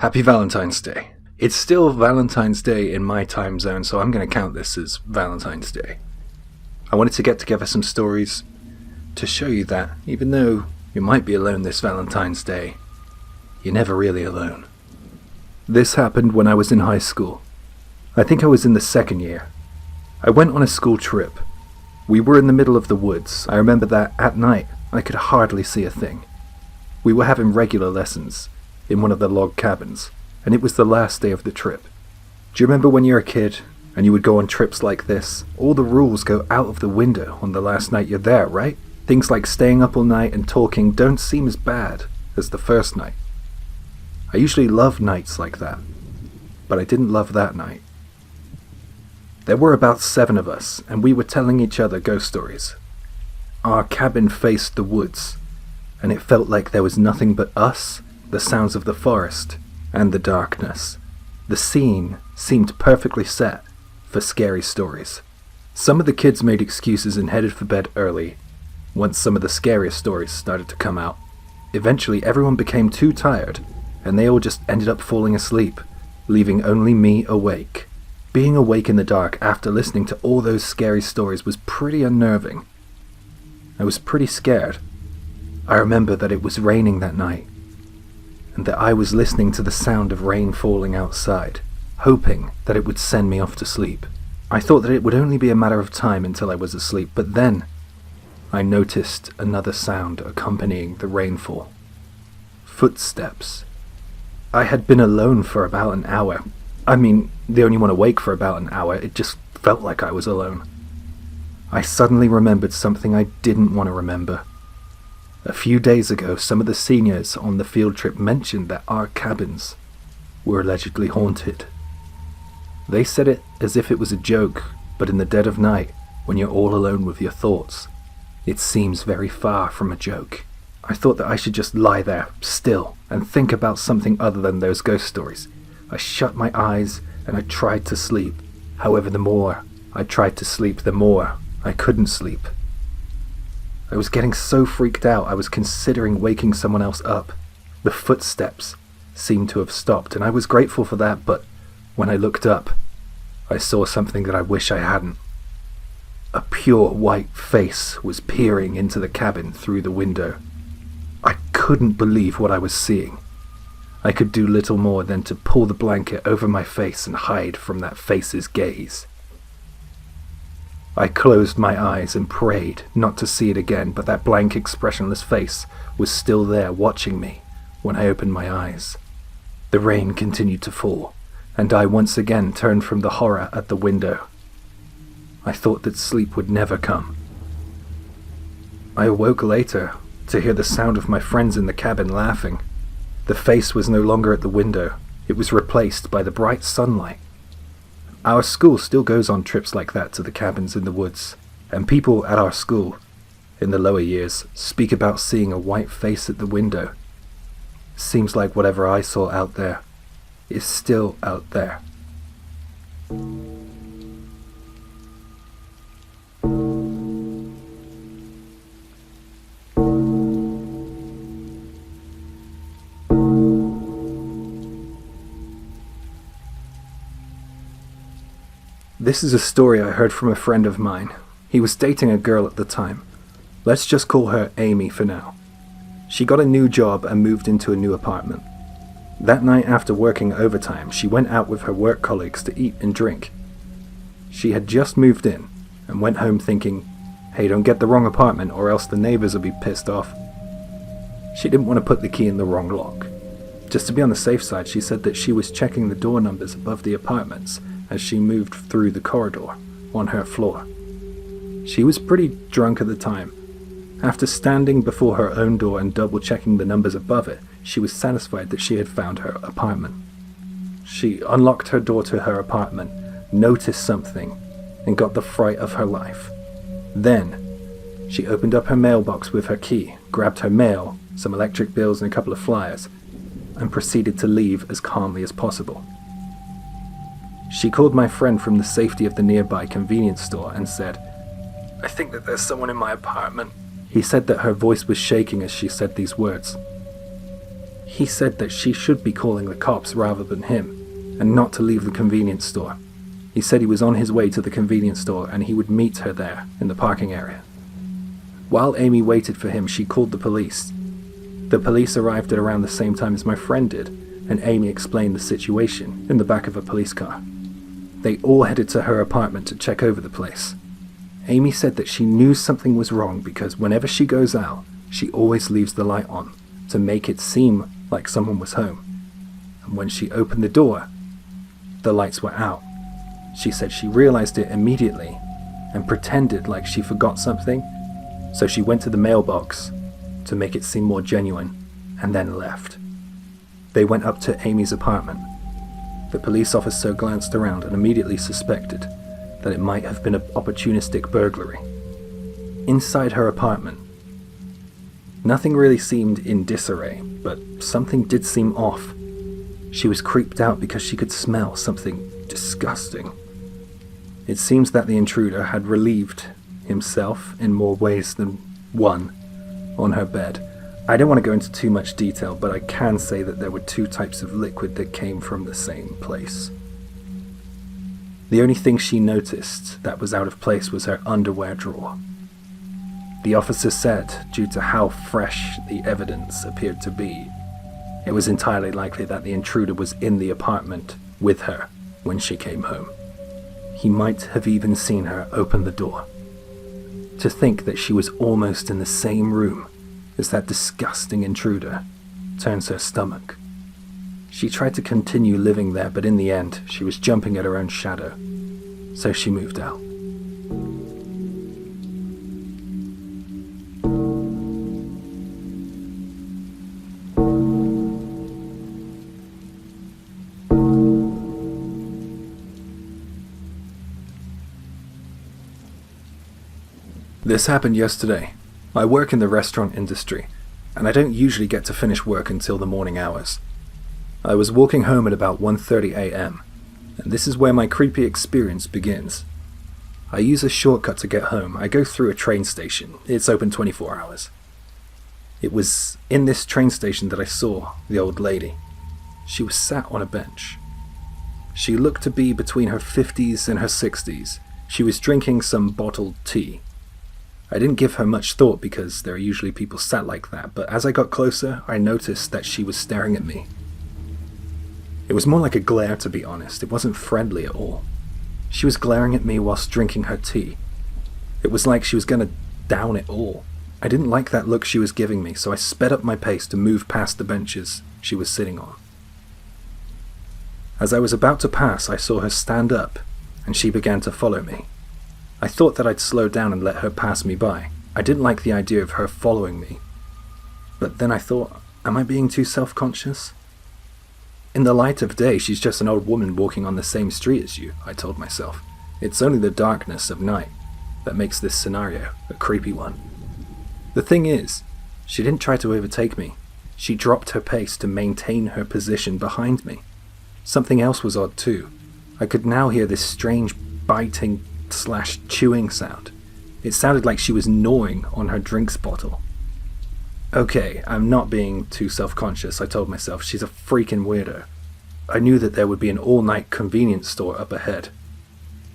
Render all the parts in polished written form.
Happy Valentine's Day. It's still Valentine's Day in my time zone, so I'm going to count this as Valentine's Day. I wanted to get together some stories to show you that, even though you might be alone this Valentine's Day, you're never really alone. This happened when I was in high school. I think I was in the second year. I went on a school trip. We were in the middle of the woods. I remember that at night I could hardly see a thing. We were having regular lessons in one of the log cabins, and it was the last day of the trip. Do you remember when you were a kid and you would go on trips like this? All the rules go out of the window on the last night you're there, right? Things like staying up all night and talking don't seem as bad as the first night. I usually love nights like that, but I didn't love that night. There were about 7 of us, and we were telling each other ghost stories. Our cabin faced the woods, and it felt like there was nothing but us, the sounds of the forest, and the darkness. The scene seemed perfectly set for scary stories. Some of the kids made excuses and headed for bed early once some of the scariest stories started to come out. Eventually everyone became too tired, and they all just ended up falling asleep, leaving only me awake. Being awake in the dark after listening to all those scary stories was pretty unnerving. I was pretty scared. I remember that it was raining that night, and that I was listening to the sound of rain falling outside, hoping that it would send me off to sleep. I thought that it would only be a matter of time until I was asleep, but then I noticed another sound accompanying the rainfall. Footsteps. I had been alone for about an hour. I mean, the only one awake for about an hour. It just felt like I was alone. I suddenly remembered something I didn't want to remember. A few days ago, some of the seniors on the field trip mentioned that our cabins were allegedly haunted. They said it as if it was a joke, but in the dead of night, when you're all alone with your thoughts, it seems very far from a joke. I thought that I should just lie there, still, and think about something other than those ghost stories. I shut my eyes and I tried to sleep. However, the more I tried to sleep, the more I couldn't sleep. I was getting so freaked out I was considering waking someone else up. The footsteps seemed to have stopped, and I was grateful for that, but when I looked up, I saw something that I wish I hadn't. A pure white face was peering into the cabin through the window. I couldn't believe what I was seeing. I could do little more than to pull the blanket over my face and hide from that face's gaze. I closed my eyes and prayed not to see it again, but that blank, expressionless face was still there watching me when I opened my eyes. The rain continued to fall, and I once again turned from the horror at the window. I thought that sleep would never come. I awoke later to hear the sound of my friends in the cabin laughing. The face was no longer at the window. It was replaced by the bright sunlight. Our school still goes on trips like that to the cabins in the woods, and people at our school, in the lower years, speak about seeing a white face at the window. Seems like whatever I saw out there is still out there. This is a story I heard from a friend of mine. He was dating a girl at the time. Let's just call her Amy for now. She got a new job and moved into a new apartment. That night, after working overtime, she went out with her work colleagues to eat and drink. She had just moved in and went home thinking, hey, don't get the wrong apartment or else the neighbors will be pissed off. She didn't want to put the key in the wrong lock. Just to be on the safe side, she said that she was checking the door numbers above the apartments as she moved through the corridor on her floor. She was pretty drunk at the time. After standing before her own door and double-checking the numbers above it, she was satisfied that she had found her apartment. She unlocked her door to her apartment, noticed something, and got the fright of her life. Then, she opened up her mailbox with her key, grabbed her mail, some electric bills and a couple of flyers, and proceeded to leave as calmly as possible. She called my friend from the safety of the nearby convenience store and said, I think that there's someone in my apartment. He said that her voice was shaking as she said these words. He said that she should be calling the cops rather than him, and not to leave the convenience store. He said he was on his way to the convenience store and he would meet her there in the parking area. While Amy waited for him, she called the police. The police arrived at around the same time as my friend did, and Amy explained the situation in the back of a police car. They all headed to her apartment to check over the place. Amy said that she knew something was wrong because whenever she goes out, she always leaves the light on to make it seem like someone was home. And when she opened the door, the lights were out. She said she realized it immediately and pretended like she forgot something, so she went to the mailbox to make it seem more genuine and then left. They went up to Amy's apartment. The police officer glanced around and immediately suspected that it might have been an opportunistic burglary. Inside her apartment, nothing really seemed in disarray, but something did seem off. She was creeped out because she could smell something disgusting. It seems that the intruder had relieved himself in more ways than one on her bed. I don't want to go into too much detail, but I can say that there were 2 types of liquid that came from the same place. The only thing she noticed that was out of place was her underwear drawer. The officer said, due to how fresh the evidence appeared to be, it was entirely likely that the intruder was in the apartment with her when she came home. He might have even seen her open the door. To think that she was almost in the same room as that disgusting intruder turns her stomach. She tried to continue living there, but in the end, she was jumping at her own shadow, so she moved out. This happened yesterday. I work in the restaurant industry, and I don't usually get to finish work until the morning hours. I was walking home at about 1:30 a.m., and this is where my creepy experience begins. I use a shortcut to get home. I go through a train station. It's open 24 hours. It was in this train station that I saw the old lady. She was sat on a bench. She looked to be between her 50s and her 60s. She was drinking some bottled tea. I didn't give her much thought because there are usually people sat like that, but as I got closer, I noticed that she was staring at me. It was more like a glare, to be honest. It wasn't friendly at all. She was glaring at me whilst drinking her tea. It was like she was going to down it all. I didn't like that look she was giving me, so I sped up my pace to move past the benches she was sitting on. As I was about to pass, I saw her stand up, and she began to follow me. I thought that I'd slow down and let her pass me by. I didn't like the idea of her following me. But then I thought, am I being too self-conscious? In the light of day, she's just an old woman walking on the same street as you, I told myself. It's only the darkness of night that makes this scenario a creepy one. The thing is, she didn't try to overtake me. She dropped her pace to maintain her position behind me. Something else was odd too. I could now hear this strange biting / chewing sound. It sounded like she was gnawing on her drinks bottle. Okay, I'm not being too self-conscious, I told myself. She's a freaking weirdo. I knew that there would be an all-night convenience store up ahead.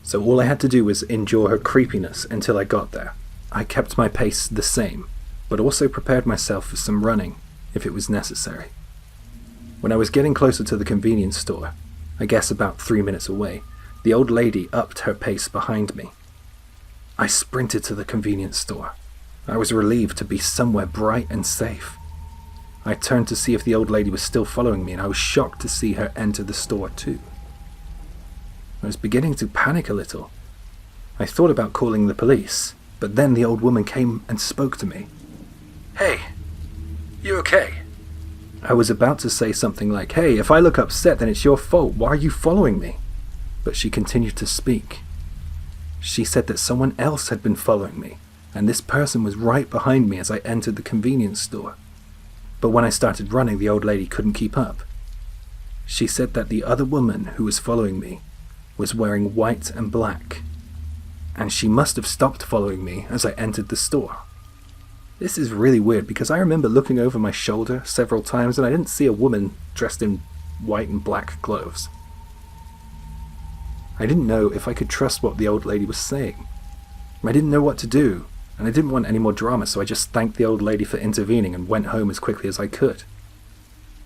So all I had to do was endure her creepiness until I got there. I kept my pace the same, but also prepared myself for some running if it was necessary. When I was getting closer to the convenience store, I guess about 3 minutes away, the old lady upped her pace behind me. I sprinted to the convenience store. I was relieved to be somewhere bright and safe. I turned to see if the old lady was still following me, and I was shocked to see her enter the store too. I was beginning to panic a little. I thought about calling the police, but then the old woman came and spoke to me. "Hey, you okay?" I was about to say something like, "Hey, if I look upset, then it's your fault. Why are you following me?" But she continued to speak. She said that someone else had been following me, and this person was right behind me as I entered the convenience store. But when I started running, the old lady couldn't keep up. She said that the other woman who was following me was wearing white and black, and she must have stopped following me as I entered the store. This is really weird because I remember looking over my shoulder several times and I didn't see a woman dressed in white and black clothes. I didn't know if I could trust what the old lady was saying. I didn't know what to do, and I didn't want any more drama, so I just thanked the old lady for intervening and went home as quickly as I could.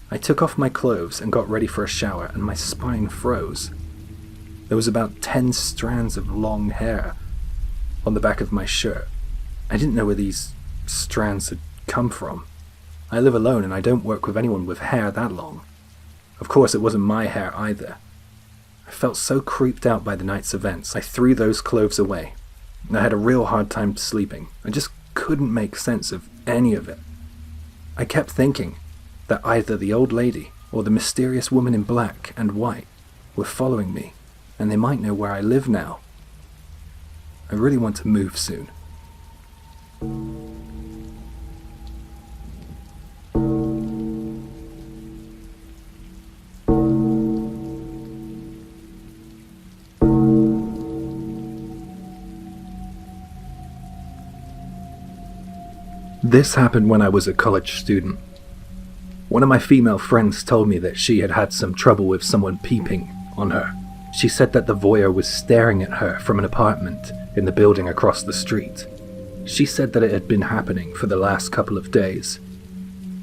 I took off my clothes and got ready for a shower, and my spine froze. There was about 10 strands of long hair on the back of my shirt. I didn't know where these strands had come from. I live alone and I don't work with anyone with hair that long. Of course, it wasn't my hair either. I felt so creeped out by the night's events, I threw those clothes away. I had a real hard time sleeping. I just couldn't make sense of any of it. I kept thinking that either the old lady or the mysterious woman in black and white were following me, and they might know where I live now. I really want to move soon. This happened when I was a college student. One of my female friends told me that she had had some trouble with someone peeping on her. She said that the voyeur was staring at her from an apartment in the building across the street. She said that it had been happening for the last couple of days.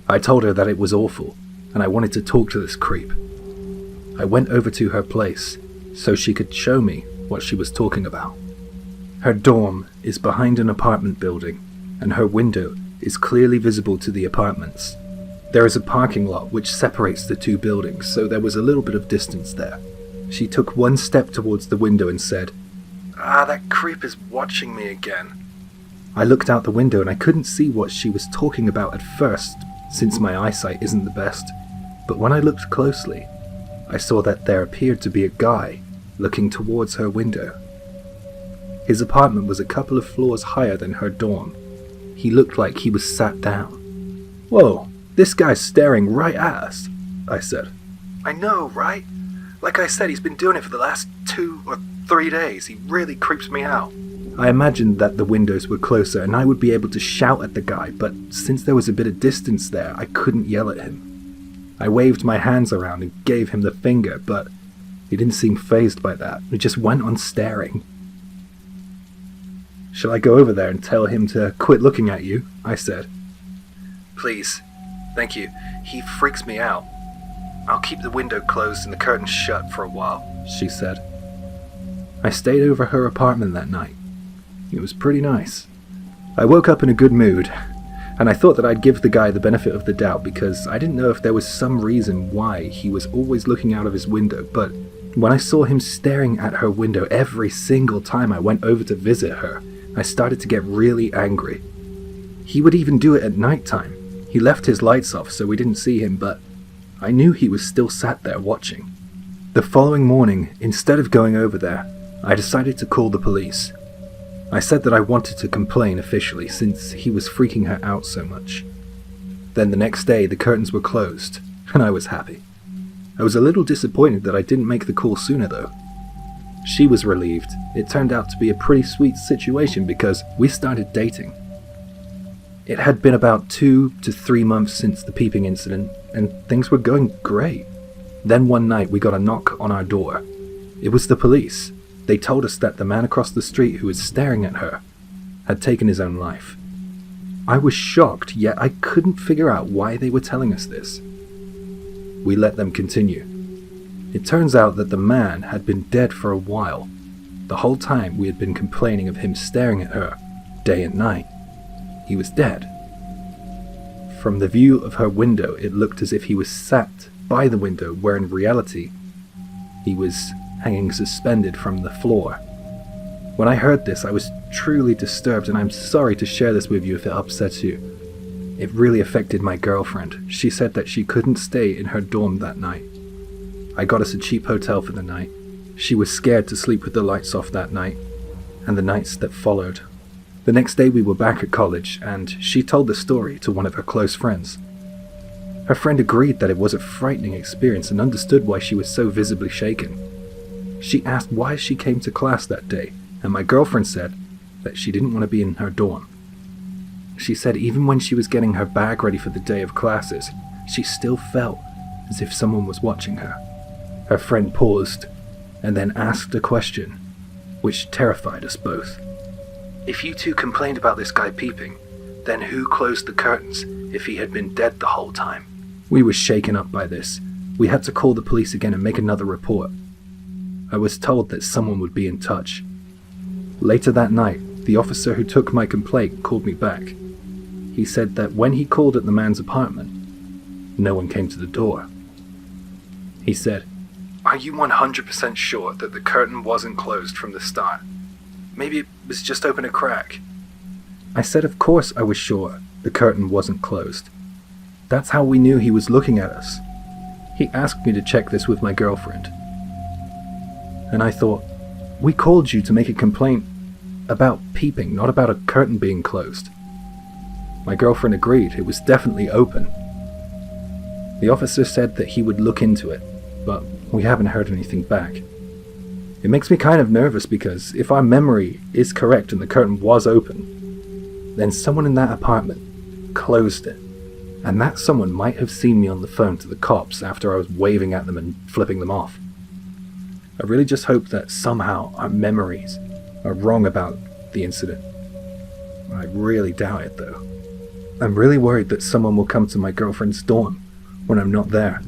I told her that it was awful, and I wanted to talk to this creep. I went over to her place so she could show me what she was talking about. Her dorm is behind an apartment building, and her window is clearly visible to the apartments. There is a parking lot which separates the two buildings, so there was a little bit of distance there. She took one step towards the window and said, "That creep is watching me again." I looked out the window and I couldn't see what she was talking about at first, since my eyesight isn't the best, but when I looked closely, I saw that there appeared to be a guy looking towards her window. His apartment was a couple of floors higher than her dorm. He looked like he was sat down. "Whoa, this guy's staring right at us," I said. "I know, right? Like I said, he's been doing it for the last 2 or 3 days. He really creeps me out." I imagined that the windows were closer and I would be able to shout at the guy, but since there was a bit of distance there, I couldn't yell at him. I waved my hands around and gave him the finger, but he didn't seem fazed by that. He just went on staring. "Shall I go over there and tell him to quit looking at you?" I said. "Please. Thank you. He freaks me out. I'll keep the window closed and the curtains shut for a while," she said. I stayed over her apartment that night. It was pretty nice. I woke up in a good mood, and I thought that I'd give the guy the benefit of the doubt because I didn't know if there was some reason why he was always looking out of his window, but when I saw him staring at her window every single time I went over to visit her, I started to get really angry. He would even do it at nighttime. He left his lights off so we didn't see him, but I knew he was still sat there watching. The following morning, instead of going over there, I decided to call the police. I said that I wanted to complain officially since he was freaking her out so much. Then the next day the curtains were closed, and I was happy. I was a little disappointed that I didn't make the call sooner though. She was relieved. It turned out to be a pretty sweet situation because we started dating. It had been about 2 to 3 months since the peeping incident, and things were going great. Then one night we got a knock on our door. It was the police. They told us that the man across the street who was staring at her had taken his own life. I was shocked, yet I couldn't figure out why they were telling us this. We let them continue. It turns out that the man had been dead for a while. The whole time we had been complaining of him staring at her, day and night. He was dead. From the view of her window, it looked as if he was sat by the window, where in reality, he was hanging suspended from the floor. When I heard this, I was truly disturbed, and I'm sorry to share this with you if it upsets you. It really affected my girlfriend. She said that she couldn't stay in her dorm that night. I got us a cheap hotel for the night. She was scared to sleep with the lights off that night, and the nights that followed. The next day we were back at college, and she told the story to one of her close friends. Her friend agreed that it was a frightening experience and understood why she was so visibly shaken. She asked why she came to class that day, and my girlfriend said that she didn't want to be in her dorm. She said even when she was getting her bag ready for the day of classes, she still felt as if someone was watching her. Her friend paused and then asked a question, which terrified us both. If you two complained about this guy peeping, then who closed the curtains if he had been dead the whole time? We were shaken up by this. We had to call the police again and make another report. I was told that someone would be in touch. Later that night, the officer who took my complaint called me back. He said that when he called at the man's apartment, no one came to the door. He said, "Are you 100% sure that the curtain wasn't closed from the start? Maybe it was just open a crack." I said of course I was sure the curtain wasn't closed. That's how we knew he was looking at us. He asked me to check this with my girlfriend. And I thought, we called you to make a complaint about peeping, not about a curtain being closed. My girlfriend agreed, it was definitely open. The officer said that he would look into it, but we haven't heard anything back. It makes me kind of nervous because if our memory is correct and the curtain was open, then someone in that apartment closed it. And that someone might have seen me on the phone to the cops after I was waving at them and flipping them off. I really just hope that somehow our memories are wrong about the incident. I really doubt it though. I'm really worried that someone will come to my girlfriend's dorm when I'm not there.